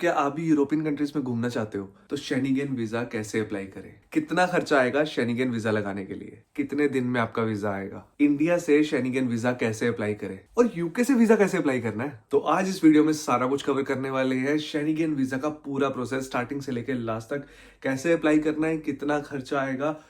क्या आप भी यूरोपियन कंट्रीज में घूमना चाहते हो तो शेनिगन वीजा कैसे अप्लाई करें? कितना खर्चा आएगा शेनिगन वीजा लगाने के लिए? कितने दिन में आपका वीजा आएगा? इंडिया से शेनिगन वीजा कैसे अप्लाई करें और यूके से वीजा कैसे अप्लाई करना है? तो आज इस वीडियो में सारा कुछ कवर करने वाले हैं। शेनिगन वीजा का पूरा प्रोसेस स्टार्टिंग से लेकर लास्ट तक, कैसे अप्लाई करना है, कितना खर्चा आएगा,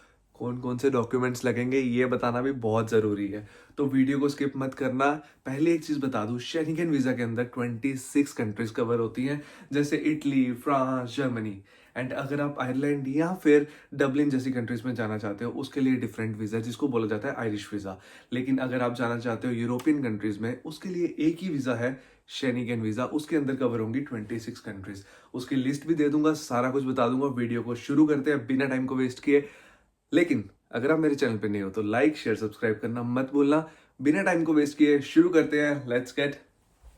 कौन कौन से डॉक्यूमेंट्स लगेंगे, ये बताना भी बहुत ज़रूरी है। तो वीडियो को स्किप मत करना। पहले एक चीज़ बता दूं, शेनिगन वीज़ा के अंदर 26 कंट्रीज कवर होती हैं, जैसे इटली, फ्रांस, जर्मनी। एंड अगर आप आयरलैंड या फिर डबलिन जैसी कंट्रीज में जाना चाहते हो, उसके लिए डिफरेंट वीज़ा है जिसको बोला जाता है आयरिश वीज़ा। लेकिन अगर आप जाना चाहते हो यूरोपियन कंट्रीज में, उसके लिए एक ही वीज़ा है, शेनिगन वीज़ा। उसके अंदर कवर होंगी 26 कंट्रीज। उसकी लिस्ट भी दे दूंगा, सारा कुछ बता दूंगा। वीडियो को शुरू करते हैं बिना टाइम को वेस्ट किए। लेकिन अगर आप मेरे चैनल पे नहीं हो तो लाइक शेयर सब्सक्राइब करना मत भूलना। बिना टाइम को वेस्ट किए शुरू करते हैं। Let's get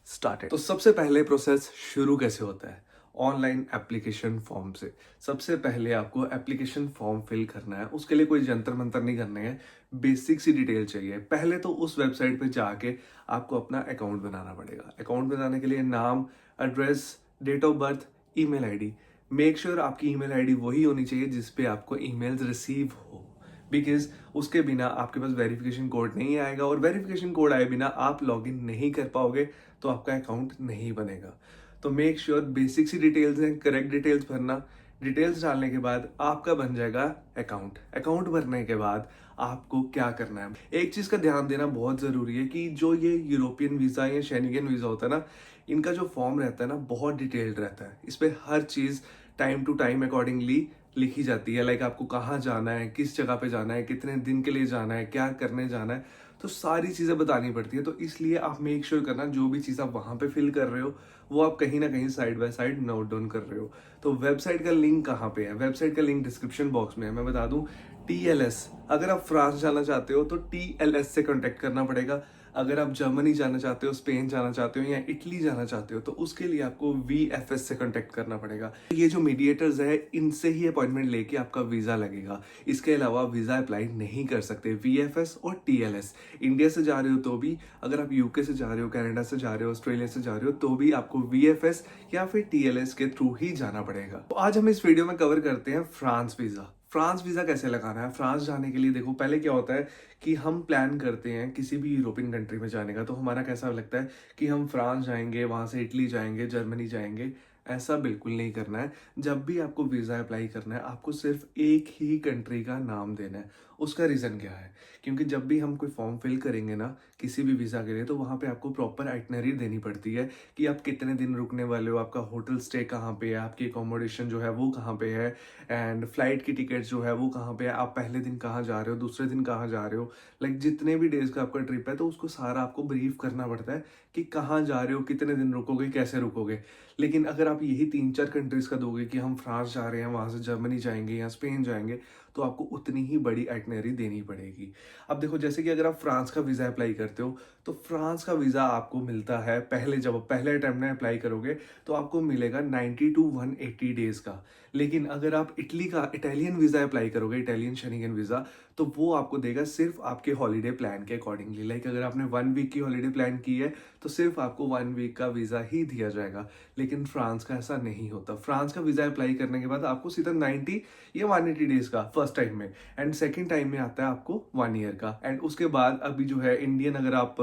started. तो सबसे पहले प्रोसेस शुरू कैसे होता है? ऑनलाइन एप्लीकेशन फॉर्म से। सबसे पहले आपको एप्लीकेशन फॉर्म फिल करना है। उसके लिए कोई जंतर मंतर नहीं करने हैं, बेसिक सी डिटेल चाहिए। पहले तो उस वेबसाइट पे जाके आपको अपना अकाउंट बनाना पड़ेगा। अकाउंट बनाने के लिए नाम, address, date of birth, email ID. Make sure आपकी ईमेल आईडी वही होनी चाहिए जिस पे आपको ईमेल्स रिसीव हो, बिकॉज उसके बिना आपके पास वेरिफिकेशन कोड नहीं आएगा, और वेरिफिकेशन कोड आए बिना आप लॉगिन नहीं कर पाओगे, तो आपका अकाउंट नहीं बनेगा। तो मेक श्योर बेसिक सी डिटेल्स हैं, करेक्ट डिटेल्स भरना। डिटेल्स डालने के बाद आपका बन जाएगा अकाउंट। अकाउंट भरने के बाद आपको क्या करना है, एक चीज का ध्यान देना बहुत जरूरी है कि जो ये यूरोपियन वीजा या शेनिगन वीजा होता है ना, इनका जो फॉर्म रहता है ना, बहुत डिटेल्ड रहता है। इस पे हर चीज टाइम टू टाइम अकॉर्डिंगली लिखी जाती है। लाइक आपको कहाँ जाना है, किस जगह पे जाना है, कितने दिन के लिए जाना है, क्या करने जाना है, तो सारी चीज़ें बतानी पड़ती है। तो इसलिए आप मेक श्योर करना जो भी चीज़ आप वहाँ पे फिल कर रहे हो, वो आप कहीं ना कहीं side by side note down कर रहे हो। तो वेबसाइट का लिंक कहाँ पे है? वेबसाइट का लिंक डिस्क्रिप्शन बॉक्स में है। मैं बता दूं, TLS, अगर आप फ्रांस जाना चाहते हो तो TLS से कॉन्टेक्ट करना पड़ेगा। अगर आप जर्मनी जाना चाहते हो, स्पेन जाना चाहते हो या इटली जाना चाहते हो, तो उसके लिए आपको VFS से कॉन्टेक्ट करना पड़ेगा। ये जो मीडिएटर्स है, इनसे ही अपॉइंटमेंट लेके आपका वीज़ा लगेगा। इसके अलावा वीज़ा अप्लाई नहीं कर सकते। VFS और TLS, इंडिया से जा रहे हो तो भी, अगर आप यूके से जा रहे हो, कनाडा से जा रहे हो, ऑस्ट्रेलिया से जा रहे हो, तो भी आपको VFS या फिर TLS के थ्रू ही जाना पड़ेगा। तो आज हम इस वीडियो में कवर करते हैं फ्रांस वीज़ा। फ्रांस वीज़ा कैसे लगाना है? फ्रांस जाने के लिए देखो, पहले क्या होता है कि हम प्लान करते हैं किसी भी यूरोपियन कंट्री में जाने का, तो हमारा कैसा लगता है कि हम फ्रांस जाएंगे, वहाँ से इटली जाएंगे, जर्मनी जाएंगे। ऐसा बिल्कुल नहीं करना है। जब भी आपको वीज़ा अप्लाई करना है, आपको सिर्फ एक ही कंट्री का नाम देना है। उसका रीज़न क्या है? क्योंकि जब भी हम कोई फॉर्म फिल करेंगे ना किसी भी वीज़ा के लिए, तो वहाँ पे आपको प्रॉपर आइटनरी देनी पड़ती है कि आप कितने दिन रुकने वाले हो, आपका होटल स्टे कहाँ पे है, आपकी अकोमोडेशन जो है वो कहाँ पे है, एंड फ्लाइट की टिकट जो है वो कहाँ पे है, आप पहले दिन कहाँ जा रहे हो, दूसरे दिन कहाँ जा रहे हो। लाइक जितने भी डेज का आपका ट्रिप है, तो उसको सारा आपको ब्रीफ करना पड़ता है कि कहाँ जा रहे हो, कितने दिन रुकोगे, कैसे रुकोगे। लेकिन अगर आप यही 3-4 कंट्रीज का दोगे कि हम फ्रांस जा रहे हैं, वहाँ से जर्मनी जाएंगे या स्पेन जाएंगे, तो आपको उतनी ही बड़ी आइटनरी देनी पड़ेगी। अब देखो, जैसे कि अगर आप फ्रांस का वीज़ा अप्लाई करते हो, तो फ्रांस का वीज़ा आपको मिलता है, पहले जब पहले अटैम्प्ट में अप्लाई करोगे तो आपको मिलेगा 90 टू 180 डेज का। लेकिन अगर आप इटली का इटालियन वीज़ा अप्लाई करोगे, इटालियन शेनिगन वीज़ा, तो वो आपको देगा सिर्फ आपके हॉलीडे प्लान के अकॉर्डिंगली। लाइक अगर आपने 1 वीक की हॉलीडे प्लान की है, तो सिर्फ आपको 1 वीक का वीज़ा ही दिया जाएगा। लेकिन फ्रांस का ऐसा नहीं होता। फ्रांस का वीज़ा अप्लाई करने के बाद आपको सीधा 90 या 180 डेज का फर्स्ट टाइम में, एंड सेकेंड टाइम में आता है आपको 1 ईयर का। एंड उसके बाद अभी जो है इंडियन, अगर आप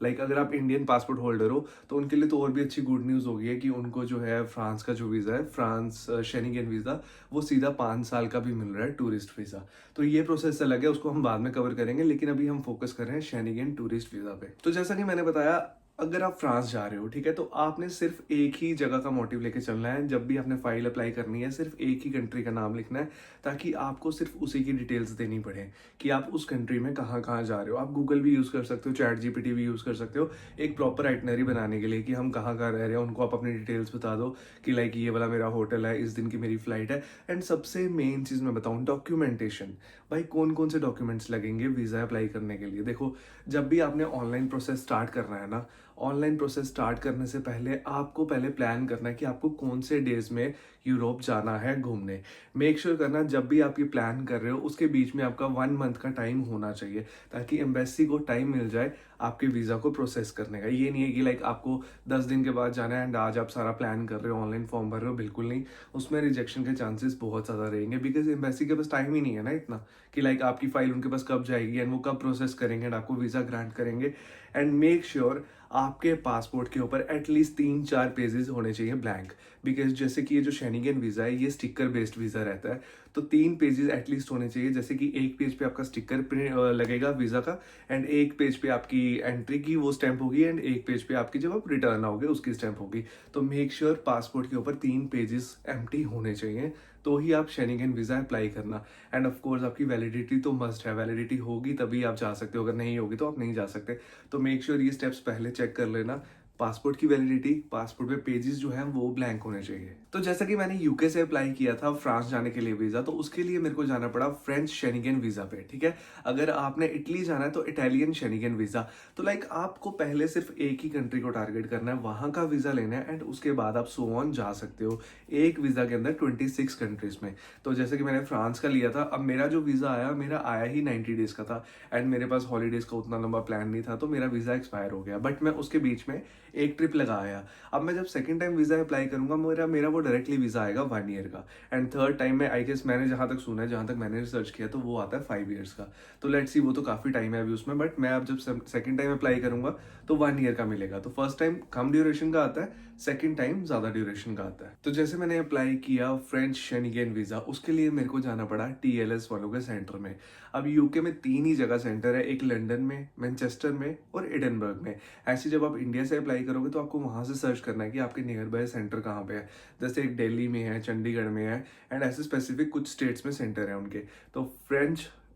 अगर आप इंडियन पासपोर्ट होल्डर हो, तो उनके लिए तो और भी अच्छी गुड न्यूज़ हो गई है कि उनको जो है फ्रांस का जो वीज़ा है, फ्रांस शेनिगन वीज़ा, वो सीधा 5 साल का भी मिल रहा है, टूरिस्ट वीज़ा। तो ये प्रोसेस अलग है, उसको हम बाद में कवर करेंगे। लेकिन अभी हम फोकस कर रहे हैं शेनिगन टूरिस्ट वीज़ा पे। तो जैसा कि मैंने बताया, अगर आप फ्रांस जा रहे हो, ठीक है, तो आपने सिर्फ एक ही जगह का मोटिव लेके चलना है। जब भी आपने फाइल अप्लाई करनी है, सिर्फ एक ही कंट्री का नाम लिखना है, ताकि आपको सिर्फ उसी की डिटेल्स देनी पड़े कि आप उस कंट्री में कहाँ कहाँ जा रहे हो। आप गूगल भी यूज़ कर सकते हो, चैट जीपीटी भी यूज़ कर सकते हो, एक प्रॉपर आइटनरी बनाने के लिए कि हम कहाँ कहाँ रह रहे हैं। उनको आप अपनी डिटेल्स बता दो कि लाइक ये वाला मेरा होटल है, इस दिन की मेरी फ्लाइट है। एंड सबसे मेन चीज़ मैं बताऊँ, डॉक्यूमेंटेशन। भाई कौन कौन से डॉक्यूमेंट्स लगेंगे वीज़ा अप्लाई करने के लिए? देखो, जब भी आपने ऑनलाइन प्रोसेस स्टार्ट करना है ना, ऑनलाइन प्रोसेस स्टार्ट करने से पहले आपको पहले प्लान करना है कि आपको कौन से डेज में यूरोप जाना है घूमने। मेक श्योर करना जब भी आप ये प्लान कर रहे हो उसके बीच में आपका 1 मंथ का टाइम होना चाहिए, ताकि एम्बेसी को टाइम मिल जाए आपके वीज़ा को प्रोसेस करने का। ये नहीं है कि लाइक आपको 10 दिन के बाद जाना है एंड आज आप सारा प्लान कर रहे हो, ऑनलाइन फॉर्म भर रहे हो, बिल्कुल नहीं। उसमें रिजेक्शन के चांसेस बहुत ज़्यादा रहेंगे, बिकॉज एम्बेसी के पास टाइम ही नहीं है ना इतना कि लाइक आपकी फाइल उनके पास कब जाएगी एंड वो कब प्रोसेस करेंगे एंड आपको वीज़ा ग्रांट करेंगे। एंड मेक श्योर आपके पासपोर्ट के ऊपर एटलीस्ट 3-4 पेजेस होने चाहिए ब्लैंक, बिकॉज जैसे कि ये जो शेनिगन वीज़ा है ये स्टिकर बेस्ड वीज़ा रहता है, तो 3 पेजेस एटलीस्ट होने चाहिए। जैसे कि एक पेज पे आपका स्टिकर लगेगा वीज़ा का, एंड एक पेज पे आपकी एंट्री की वो स्टैंप होगी, एंड एक पेज पे आपकी जब आप रिटर्न आओगे उसकी स्टैंप होगी। तो मेक श्योर पासपोर्ट के ऊपर 3 पेजेस एम्प्टी होने चाहिए, तो ही आप शेनिगन वीज़ा अप्लाई करना। एंड ऑफ कोर्स आपकी वैलिडिटी तो मस्ट है, वैलिडिटी होगी तभी आप जा सकते हो, अगर नहीं होगी तो आप नहीं जा सकते। तो मेक श्योर ये स्टेप्स पहले चेक कर लेना। पासपोर्ट की वैलिडिटी, पासपोर्ट पे पेजेस जो हैं वो ब्लैंक होने चाहिए। तो जैसा कि मैंने यूके से अप्लाई किया था फ्रांस जाने के लिए वीज़ा, तो उसके लिए मेरे को जाना पड़ा फ्रेंच शेनिगन वीज़ा पे, ठीक है। अगर आपने इटली जाना है तो इटालियन शेनिगन वीज़ा। तो लाइक आपको पहले सिर्फ एक ही कंट्री को टारगेट करना है, वहाँ का वीज़ा लेना है, एंड उसके बाद आप सो ऑन जा सकते हो एक वीज़ा के अंदर 26 कंट्रीज में। तो जैसे कि मैंने फ्रांस का लिया था, अब मेरा जो वीज़ा आया मेरा आया ही 90 डेज़ का था, एंड मेरे पास हॉलीडेज़ का उतना लंबा प्लान नहीं था, तो मेरा वीज़ा एक्सपायर हो गया। बट मैं उसके बीच में एक ट्रिप लगाया। अब मैं जब सेकंड टाइम वीज़ा अप्लाई करूंगा मेरा मेरा वो डायरेक्टली वीज़ा आएगा 1 ईयर का, एंड थर्ड टाइम में आई गेस मैंने जहां तक सुना है, जहां तक मैंने रिसर्च किया, तो वो आता है 5 ईयर्स का। तो लेट्स सी, वो तो काफ़ी टाइम है अभी उसमें, बट मैं अब जब सेकंड टाइम अप्लाई करूंगा तो 1 ईयर का मिलेगा। तो फर्स्ट टाइम कम ड्यूरेशन का आता है, सेकंड टाइम ज़्यादा ड्यूरेशन का आता है। तो जैसे मैंने अप्लाई किया फ्रेंच शेनिगन वीज़ा, उसके लिए मेरे को जाना पड़ा TLS वालों के सेंटर में। अब यूके में 3 ही जगह सेंटर है, एक लंदन में, मैनचेस्टर में और एडनबर्ग में। ऐसे जब आप इंडिया से अप्लाई करोगे तो आपको वहाँ से सर्च करना है कि आपके नियर बाय सेंटर कहाँ पे है। जैसे एक दिल्ली में है, चंडीगढ़ में है, एंड ऐसे स्पेसिफिक कुछ स्टेट्स में सेंटर है उनके। तो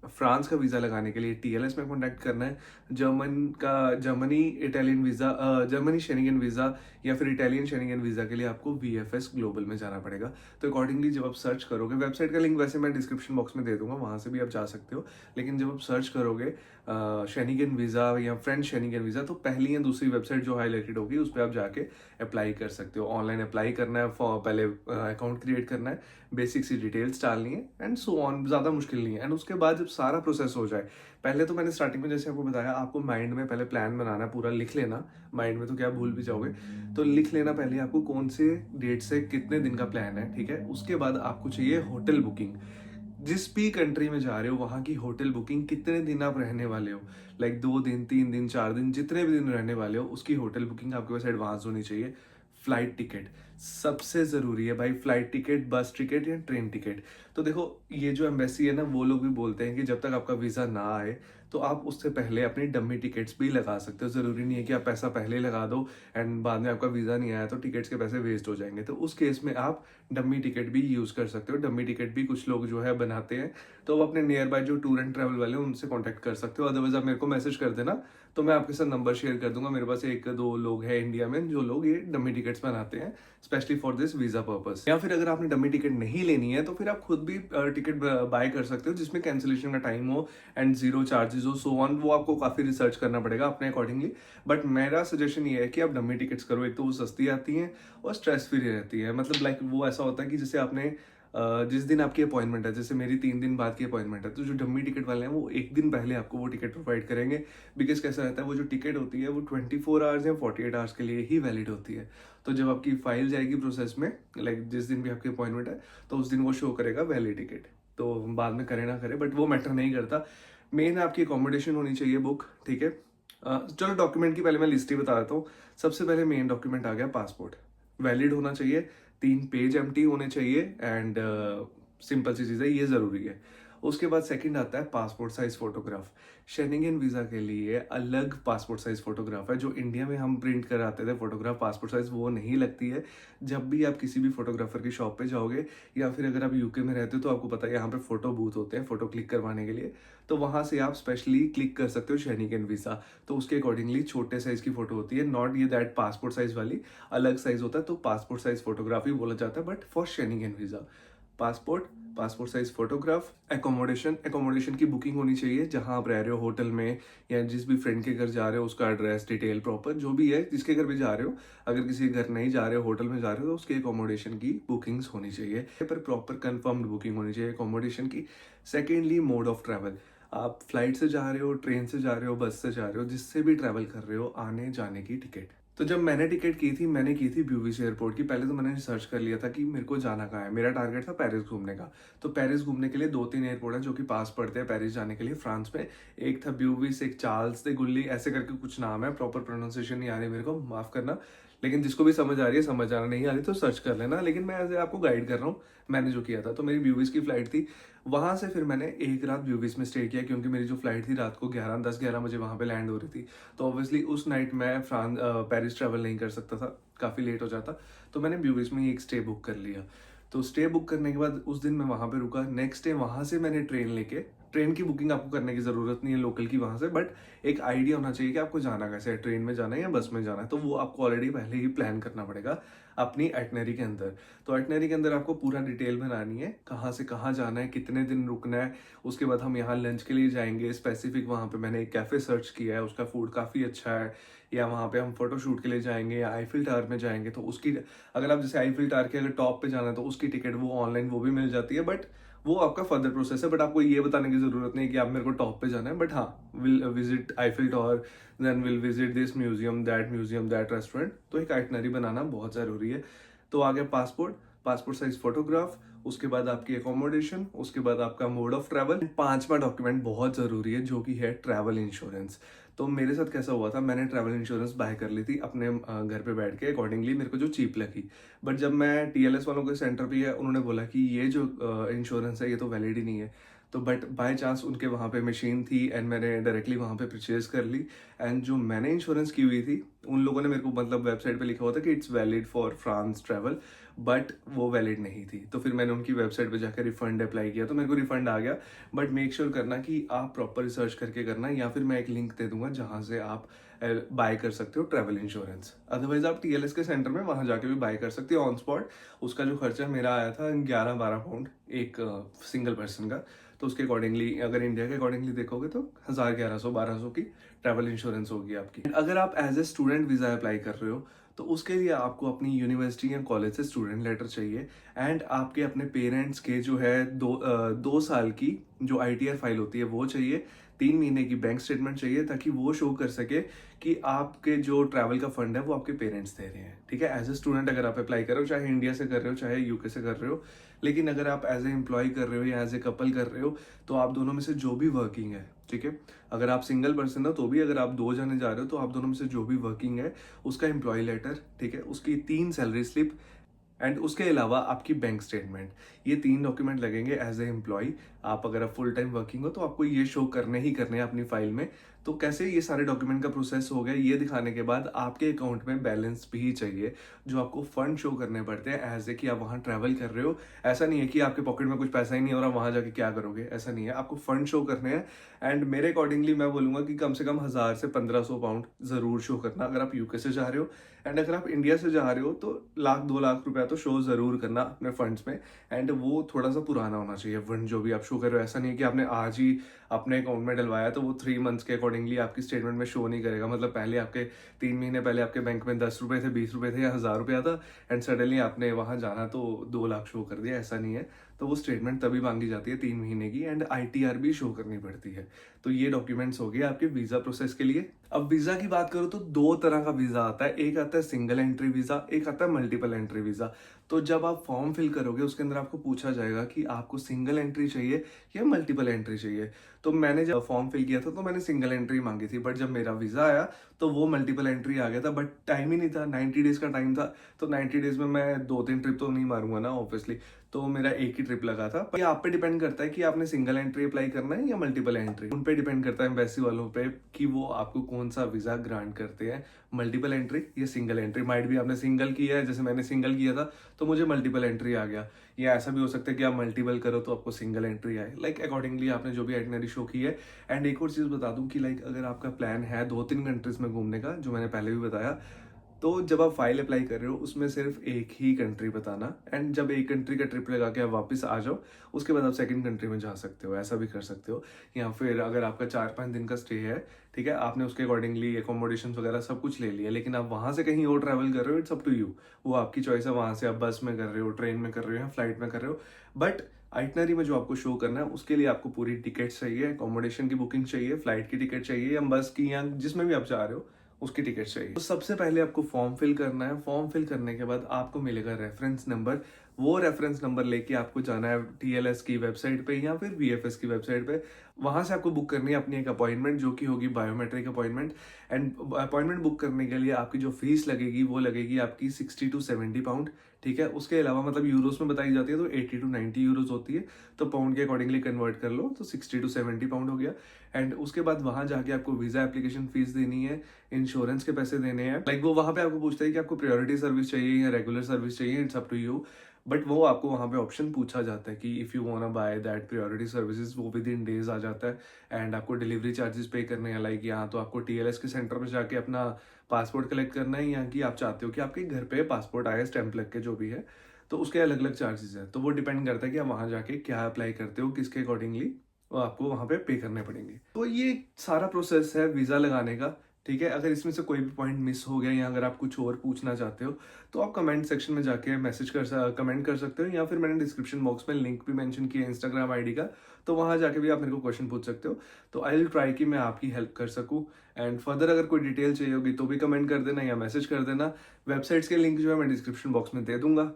फ्रांस का वीज़ा लगाने के लिए TLS में कॉन्टैक्ट करना है। Germany Italian visa, Germany Schengen visa या फिर इटालियन शेनिगन वीज़ा के लिए आपको VFS ग्लोबल में जाना पड़ेगा। तो अकॉर्डिंगली जब आप सर्च करोगे, वेबसाइट का लिंक वैसे मैं डिस्क्रिप्शन बॉक्स में दे दूंगा, वहाँ से भी आप जा सकते हो। लेकिन जब आप सर्च करोगे शेनिगन वीज़ा या फ्रेंच शेनिगन वीज़ा, तो पहली या दूसरी वेबसाइट जो हाईलाइटेड होगी उस पर आप जाके अप्लाई कर सकते हो। ऑनलाइन अप्लाई करना है, पहले अकाउंट क्रिएट करना है, बेसिक सी डिटेल्स डालनी है, एंड सो ऑन। ज़्यादा मुश्किल नहीं है। एंड उसके बाद जब सारा प्रोसेस हो जाए, पहले तो मैंने स्टार्टिंग में जैसे आपको बताया, आपको माइंड में पहले प्लान बनाना है, पूरा लिख लेना। माइंड में तो क्या भूल भी जाओगे, तो लिख लेना पहले आपको कौन से डेट से कितने दिन का प्लान है, ठीक है। उसके बाद आपको चाहिए होटल बुकिंग। जिस भी कंट्री में जा रहे हो वहाँ की होटल बुकिंग, कितने दिन आप रहने वाले हो, लाइक 2 दिन, 3 दिन, 4 दिन, जितने भी दिन रहने वाले हो उसकी होटल बुकिंग आपके पास एडवांस होनी चाहिए। फ्लाइट टिकट सबसे ज़रूरी है भाई, फ्लाइट टिकट, बस टिकट या ट्रेन टिकट। तो देखो, ये जो एम्बेसी है ना, वो लोग भी बोलते हैं कि जब तक आपका वीज़ा ना आए तो आप उससे पहले अपनी डमी टिकट्स भी लगा सकते हो। ज़रूरी नहीं है कि आप पैसा पहले लगा दो एंड बाद में आपका वीज़ा नहीं आया तो टिकट्स के पैसे वेस्ट हो जाएंगे। तो उस केस में आप डमी टिकट भी यूज़ कर सकते हो। डमी टिकट भी कुछ लोग जो है बनाते हैं, तो आप अपने नियर बाय जो टूर एंड ट्रैवल वाले हैं उनसे कॉन्टैक्ट कर सकते हो। अदरवाइज आप मेरे को मैसेज कर देना, तो मैं आपके साथ नंबर शेयर कर दूंगा। मेरे पास 1-2 लोग हैं इंडिया में जो लोग ये डमी टिकट्स बनाते हैं specially for this visa purpose. या फिर अगर आपने डमी टिकट नहीं लेनी है तो फिर आप खुद भी टिकट बाय कर सकते हो जिसमें कैंसिलेशन का टाइम हो एंड 0 चार्जेस हो, सो ऑन। वो आपको काफी रिसर्च करना पड़ेगा अपने अकॉर्डिंगली, बट मेरा सजेशन ये है कि आप डमी टिकट्स करो। एक तो वो सस्ती आती हैं और स्ट्रेस फ्री रहती है। मतलब लाइक वो ऐसा होता है कि जैसे आपने जिस दिन आपकी अपॉइंटमेंट है, जैसे मेरी 3 दिन बाद की अपॉइंटमेंट है, तो जो डमी टिकट वाले हैं वो एक दिन पहले आपको वो टिकट प्रोवाइड करेंगे। बिकॉज कैसा रहता है, वो जो टिकट होती है वो 24 आवर्स या 48 आवर्स के लिए ही वैलिड होती है। तो जब आपकी फाइल जाएगी प्रोसेस में, लाइक जिस दिन भी आपकी अपॉइंटमेंट है, तो उस दिन वो शो करेगा वैलिड टिकट। तो बाद में करे ना करे, बट वो मैटर नहीं करता। मेन आपकी अकोमोडेशन होनी चाहिए बुक, ठीक है। चलो डॉक्यूमेंट की पहले मैं लिस्ट ही बता देता हूँ। सबसे पहले मेन डॉक्यूमेंट आ गया पासपोर्ट, वैलिड होना चाहिए, 3 पेज एम्प्टी होने चाहिए, एंड सिंपल सी चीज़ है, ये ज़रूरी है। उसके बाद सेकंड आता है passport size photograph. Schengen visa के लिए अलग पासपोर्ट साइज फोटोग्राफ है। जो इंडिया में हम प्रिंट कराते थे फोटोग्राफ पासपोर्ट साइज, वो नहीं लगती है। जब भी आप किसी भी फोटोग्राफर की शॉप पे जाओगे, या फिर अगर आप यूके में रहते हो तो आपको पता है यहाँ पे फोटो बूथ होते हैं फोटो क्लिक करवाने के लिए, तो वहाँ से आप स्पेशली क्लिक कर सकते हो शेनिगन वीज़ा। तो उसके अकॉर्डिंगली छोटे साइज की फोटो होती है, नॉट ये दैट पासपोर्ट साइज वाली, अलग साइज होता है। तो पासपोर्ट साइज फोटोग्राफी बोला जाता है, but for Schengen visa. Passport, passport size photograph, accommodation की बुकिंग होनी चाहिए जहां आप रह रहे हो होटल में, या जिस भी फ्रेंड के घर जा रहे हो उसका एड्रेस डिटेल प्रॉपर जो भी है, जिसके घर भी जा रहे हो। अगर किसी के घर नहीं जा रहे हो, होटल में जा रहे हो, तो उसके एकोमोडेशन की बुकिंग्स होनी चाहिए, पर प्रॉपर कंफर्म्ड बुकिंग होनी चाहिए एकोमोडेशन की। Secondly, mode of travel. आप फ्लाइट से जा रहे हो, ट्रेन से जा रहे हो, बस से जा रहे हो, जिससे भी ट्रैवल कर रहे हो, आने जाने की टिकट। तो जब मैंने टिकट की थी, मैंने की थी ब्यूविस एयरपोर्ट की। पहले तो मैंने सर्च कर लिया था कि मेरे को जाना कहाँ है। मेरा टारगेट था पेरिस घूमने का। तो पेरिस घूमने के लिए 2-3 एयरपोर्ट है जो कि पास पड़ते हैं पेरिस जाने के लिए फ्रांस में। एक था ब्यूविस, एक चार्ल्स de गुल्ली, ऐसे करके कुछ नाम है, प्रॉपर प्रोनाउंसिएशन नहीं आ रही मेरे को, माफ करना। लेकिन जिसको भी समझ आ रही है, समझ आना नहीं आ रही तो सर्च कर लेना। लेकिन मैं ऐसे आपको गाइड कर रहा हूँ, मैंने जो किया था। तो मेरी ब्यूविस की फ्लाइट थी, वहां से फिर मैंने एक रात ब्यूविस में स्टे किया, क्योंकि मेरी जो फ्लाइट थी रात को 10-11 बजे वहां पे लैंड हो रही थी। तो ऑब्वियसली उस नाइट मैं पेरिस ट्रैवल नहीं कर सकता था, काफ़ी लेट हो जाता। तो मैंने ब्यूविस में ही एक स्टे बुक कर लिया। तो स्टे बुक करने के बाद उस दिन मैं वहाँ पे रुका। नेक्स्ट डे वहाँ से मैंने ट्रेन लेके, ट्रेन की बुकिंग आपको करने की ज़रूरत नहीं है लोकल की वहाँ से, बट एक आइडिया होना चाहिए कि आपको जाना कैसे है, ट्रेन में जाना है या बस में जाना है। तो वो आपको ऑलरेडी पहले ही प्लान करना पड़ेगा अपनी आइटनरी के अंदर। तो आइटनरी के अंदर आपको पूरा डिटेल बनानी है, कहाँ से कहाँ जाना है, कितने दिन रुकना है। उसके बाद हम यहाँ लंच के लिए जाएंगे स्पेसिफिक, वहाँ पे मैंने एक कैफ़े सर्च किया है, उसका फूड काफ़ी अच्छा है। या वहाँ पे हम फोटो शूट के लिए जाएंगे, या आईफिल टावर में जाएंगे, तो उसकी, अगर आप जैसे आईफिल टावर के अगर टॉप पे जाना है तो उसकी टिकट वो ऑनलाइन वो भी मिल जाती है, बट वो आपका फर्दर प्रोसेस है। बट आपको ये बताने की जरूरत नहीं है कि आप मेरे को टॉप पे जाना है, बट हाँ, will visit Eiffel tower, then will visit this museum, that restaurant. तो एक आइटनरी बनाना बहुत जरूरी है। तो आ गया पासपोर्ट, पासपोर्ट साइज फोटोग्राफ, उसके बाद आपकी एकोमोडेशन, उसके बाद आपका मोड ऑफ ट्रैवल। पांचवा डॉक्यूमेंट बहुत जरूरी है जो कि है ट्रैवल इंश्योरेंस। तो मेरे साथ कैसा हुआ था, मैंने ट्रैवल इंश्योरेंस बाय कर ली थी अपने घर पे बैठ के, अकॉर्डिंगली मेरे को जो चीप लगी। बट जब मैं टीएलएस वालों के सेंटर पे गया, उन्होंने बोला कि ये जो इंश्योरेंस है ये तो वैलिड ही नहीं है। तो बट बाय चांस उनके वहाँ पे मशीन थी एंड मैंने डायरेक्टली वहाँ पे परचेज कर ली। एंड जो मैंने इंश्योरेंस की हुई थी, उन लोगों ने मेरे को मतलब वेबसाइट पे लिखा हुआ था कि it's valid for France travel, but वो वैलिड नहीं थी। तो फिर मैंने उनकी वेबसाइट पे जाकर रिफंड अप्लाई किया, तो मेरे को रिफंड आ गया। बट मेक श्योर करना कि आप प्रॉपर रिसर्च करके करना, या फिर मैं एक लिंक दे दूंगा जहाँ से आप बाय कर सकते हो ट्रैवल इंश्योरेंस। अदरवाइज आप टीएलएस के सेंटर में वहाँ जाके भी बाय कर सकते हो ऑन स्पॉट। उसका जो खर्चा मेरा आया था 11-12 पाउंड एक सिंगल पर्सन का। तो उसके अकॉर्डिंगली, अगर इंडिया के अकॉर्डिंगली देखोगे तो 1100-1200 की ट्रैवल इंश्योरेंस होगी आपकी। अगर आप as a student visa apply कर रहे हो, तो उसके लिए आपको अपनी यूनिवर्सिटी या कॉलेज से स्टूडेंट लेटर चाहिए। एंड आपके अपने पेरेंट्स के जो है 2 साल की जो आईटीआर फाइल होती है वो चाहिए। 3 महीने की बैंक स्टेटमेंट चाहिए, ताकि वो शो कर सके कि आपके जो ट्रैवल का फंड है वो आपके पेरेंट्स दे रहे हैं। ठीक है, एज ए स्टूडेंट अगर आप अप्लाई कर रहे हो, चाहे इंडिया से कर रहे हो चाहे यूके से कर रहे हो। लेकिन अगर आप एज ए एम्प्लॉय कर रहे हो या एज ए कपल कर रहे हो, तो आप दोनों में से जो भी वर्किंग है, ठीक है, अगर आप सिंगल पर्सन हो तो भी, अगर आप 2 जने जा रहे हो तो आप दोनों में से जो भी वर्किंग है उसका एम्प्लॉय लेटर, ठीक है, उसकी 3 सैलरी स्लिप, एंड उसके अलावा आपकी बैंक स्टेटमेंट। ये 3 डॉक्यूमेंट लगेंगे एज ए एम्प्लॉय। आप अगर आप फुल टाइम वर्किंग हो तो आपको ये शो करने ही करने हैं अपनी फाइल में। तो कैसे ये सारे डॉक्यूमेंट का प्रोसेस हो गया, ये दिखाने के बाद आपके अकाउंट में बैलेंस भी चाहिए, जो आपको फंड शो करने पड़ते हैं एज ए कि आप वहाँ ट्रैवल कर रहे हो। ऐसा नहीं है कि आपके पॉकेट में कुछ पैसा ही नहीं है और आप वहाँ जाके क्या करोगे, ऐसा नहीं है, आपको फंड शो करने हैं। एंड मेरे अकॉर्डिंगली मैं बोलूंगा कि कम से कम 1000 से 1500 पाउंड जरूर शो करना अगर आप यूके से जा रहे हो। एंड अगर आप इंडिया से जा रहे हो तो 1 लाख 2 लाख रुपया तो शो जरूर करना अपने फंड्स में। एंड वो थोड़ा सा पुराना होना चाहिए फंड जो भी आप शो कर रहे हो। ऐसा नहीं है कि आपने आज ही अपने अकाउंट में डलवाया तो वो 3 मंथ्स के अकॉर्डिंगली आपकी स्टेटमेंट में शो नहीं करेगा। मतलब पहले आपके 3 महीने पहले आपके बैंक में 10 रुपए थे, 20 रुपए थे या 1000 रुपया था, एंड सडनली आपने वहां जाना तो 2 लाख शो कर दिया, ऐसा नहीं है। तो वो स्टेटमेंट तभी मांगी जाती है 3 महीने की, एंड आईटीआर भी शो करनी पड़ती है। तो ये डॉक्यूमेंट्स हो गए आपके वीजा प्रोसेस के लिए। अब वीजा की बात करूँ तो 2 तरह का वीजा आता है, एक आता है सिंगल एंट्री वीजा, एक आता है मल्टीपल एंट्री वीजा। तो जब आप फॉर्म फिल करोगे उसके अंदर आपको पूछा जाएगा कि आपको सिंगल एंट्री चाहिए या मल्टीपल एंट्री चाहिए। तो मैंने जब फॉर्म फिल किया था तो मैंने सिंगल एंट्री मांगी थी, बट जब मेरा वीजा आया तो वो मल्टीपल एंट्री आ गया था। बट टाइम ही नहीं था, 90 डेज का टाइम था। तो 90 डेज में मैं 2-3 ट्रिप तो नहीं मारूंगा ना ऑब्वियसली, तो मेरा एक ही ट्रिप लगा था। पर ये आप पे डिपेंड करता है कि आपने सिंगल एंट्री अप्लाई करना है या मल्टीपल एंट्री। उन पे डिपेंड करता है एम्बेसी वालों पे कि वो आपको कौन सा वीजा ग्रांट करते हैं, मल्टीपल एंट्री या सिंगल एंट्री। माइट भी आपने सिंगल किया है, जैसे मैंने सिंगल किया था तो मुझे मल्टीपल एंट्री आ गया, या ऐसा भी हो सकता है कि आप मल्टीपल करो तो आपको सिंगल एंट्री आए। लाइक अकॉर्डिंगली आपने जो भी आइटनरी शो की है। एंड एक और चीज बता दूं कि लाइक अगर आपका प्लान है 2-3 कंट्रीज में घूमने का, जो मैंने पहले भी बताया, तो जब आप फाइल अप्लाई कर रहे हो उसमें सिर्फ एक ही कंट्री बताना, एंड जब एक कंट्री का ट्रिप लगा के आप वापस आ जाओ उसके बाद आप सेकंड कंट्री में जा सकते हो, ऐसा भी कर सकते हो। या फिर अगर आपका 4-5 दिन का स्टे है, ठीक है, आपने उसके अकॉर्डिंगली एकोमोडेशन वगैरह सब कुछ ले लिया, लेकिन आप वहाँ से कहीं और ट्रैवल कर रहे हो, इट्स अप टू यू, वो आपकी चॉइस है। वहाँ से आप बस में कर रहे हो, ट्रेन में कर रहे हो या फ्लाइट में कर रहे हो, बट आइटनरी में जो आपको शो करना है उसके लिए आपको पूरी टिकट चाहिए, अकोमोडेशन की बुकिंग चाहिए, फ्लाइट की टिकट चाहिए या बस की या जिसमें भी आप जा रहे हो उसकी टिकट चाहिए। तो सबसे पहले आपको फॉर्म फिल करना है। फॉर्म फिल करने के बाद आपको मिलेगा रेफरेंस नंबर। वो रेफरेंस नंबर लेके आपको जाना है टीएलएस की वेबसाइट पे या फिर वीएफएस की वेबसाइट पे। वहां से आपको बुक करनी है अपनी एक अपॉइंटमेंट, जो कि होगी biometric appointment. And appointment book करने के लिए आपकी जो फीस लगेगी वो लगेगी आपकी 60 to 70 पाउंड, ठीक है। उसके अलावा मतलब यूरोस में बताई जाती है तो 80 to 90 यूरोज होती है, तो पाउंड के अकॉर्डिंगली कन्वर्ट कर लो तो 60 to 70 पाउंड हो गया। एंड उसके बाद वहां जाके आपको वीजा एप्लीकेशन फीस देनी है, इंश्योरेंस के पैसे देने हैं। लाइक वो वहां पे आपको पूछता है कि आपको प्रायोरिटी सर्विस चाहिए या रेगुलर सर्विस चाहिए, it's up to you. But वो आपको वहां पे ऑप्शन पूछा जाता है कि if you want buy that priority services, वो विद इन डेज आ जाता है। एंड आपको डिलीवरी चार्जेस पे करने हैं, लाइक यहाँ तो आपको टीएलएस के सेंटर पे जाके अपना पासपोर्ट कलेक्ट करना है, या कि आप चाहते हो कि आपके घर पे पासपोर्ट आए स्टैंप लग के, जो भी है, तो उसके अलग अलग चार्जेस है। तो वो डिपेंड करता है कि आप वहां जाके क्या अप्लाई करते हो, किसके अकॉर्डिंगली वो आपको वहां पे पे करने पड़ेंगे। तो ये सारा प्रोसेस है वीजा लगाने का, ठीक है। अगर इसमें से कोई भी पॉइंट मिस हो गया या अगर आप कुछ और पूछना चाहते हो तो आप कमेंट सेक्शन में जाके कमेंट कर सकते हो, या फिर मैंने डिस्क्रिप्शन बॉक्स में लिंक भी मेंशन किया है इंस्टाग्राम आईडी का, तो वहां जाके भी आप मेरे को क्वेश्चन पूछ सकते हो। तो आई विल ट्राई कि मैं आपकी हेल्प कर सकूं। एंड फर्दर अगर कोई डिटेल चाहिए होगी तो भी कमेंट कर देना या मैसेज कर देना। वेबसाइट्स के लिंक जो है मैं डिस्क्रिप्शन बॉक्स में दे दूंगा।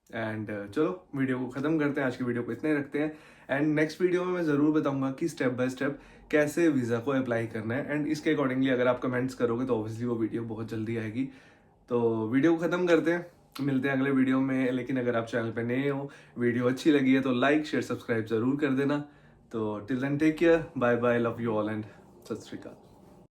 एंड चलो वीडियो को खत्म करते हैं, आज की वीडियो को इतना ही रखते हैं। एंड नेक्स्ट वीडियो में मैं ज़रूर बताऊंगा कि स्टेप बाय स्टेप कैसे वीज़ा को अप्लाई करना है, एंड इसके अकॉर्डिंगली अगर आप कमेंट्स करोगे तो ऑब्वियसली वो वीडियो बहुत जल्दी आएगी। तो वीडियो को ख़त्म करते हैं, मिलते हैं अगले वीडियो में। लेकिन अगर आप चैनल पे नए हो, वीडियो अच्छी लगी है तो लाइक शेयर सब्सक्राइब ज़रूर कर देना। तो till then take care, bye bye, love you all and Sat Sri अकाल।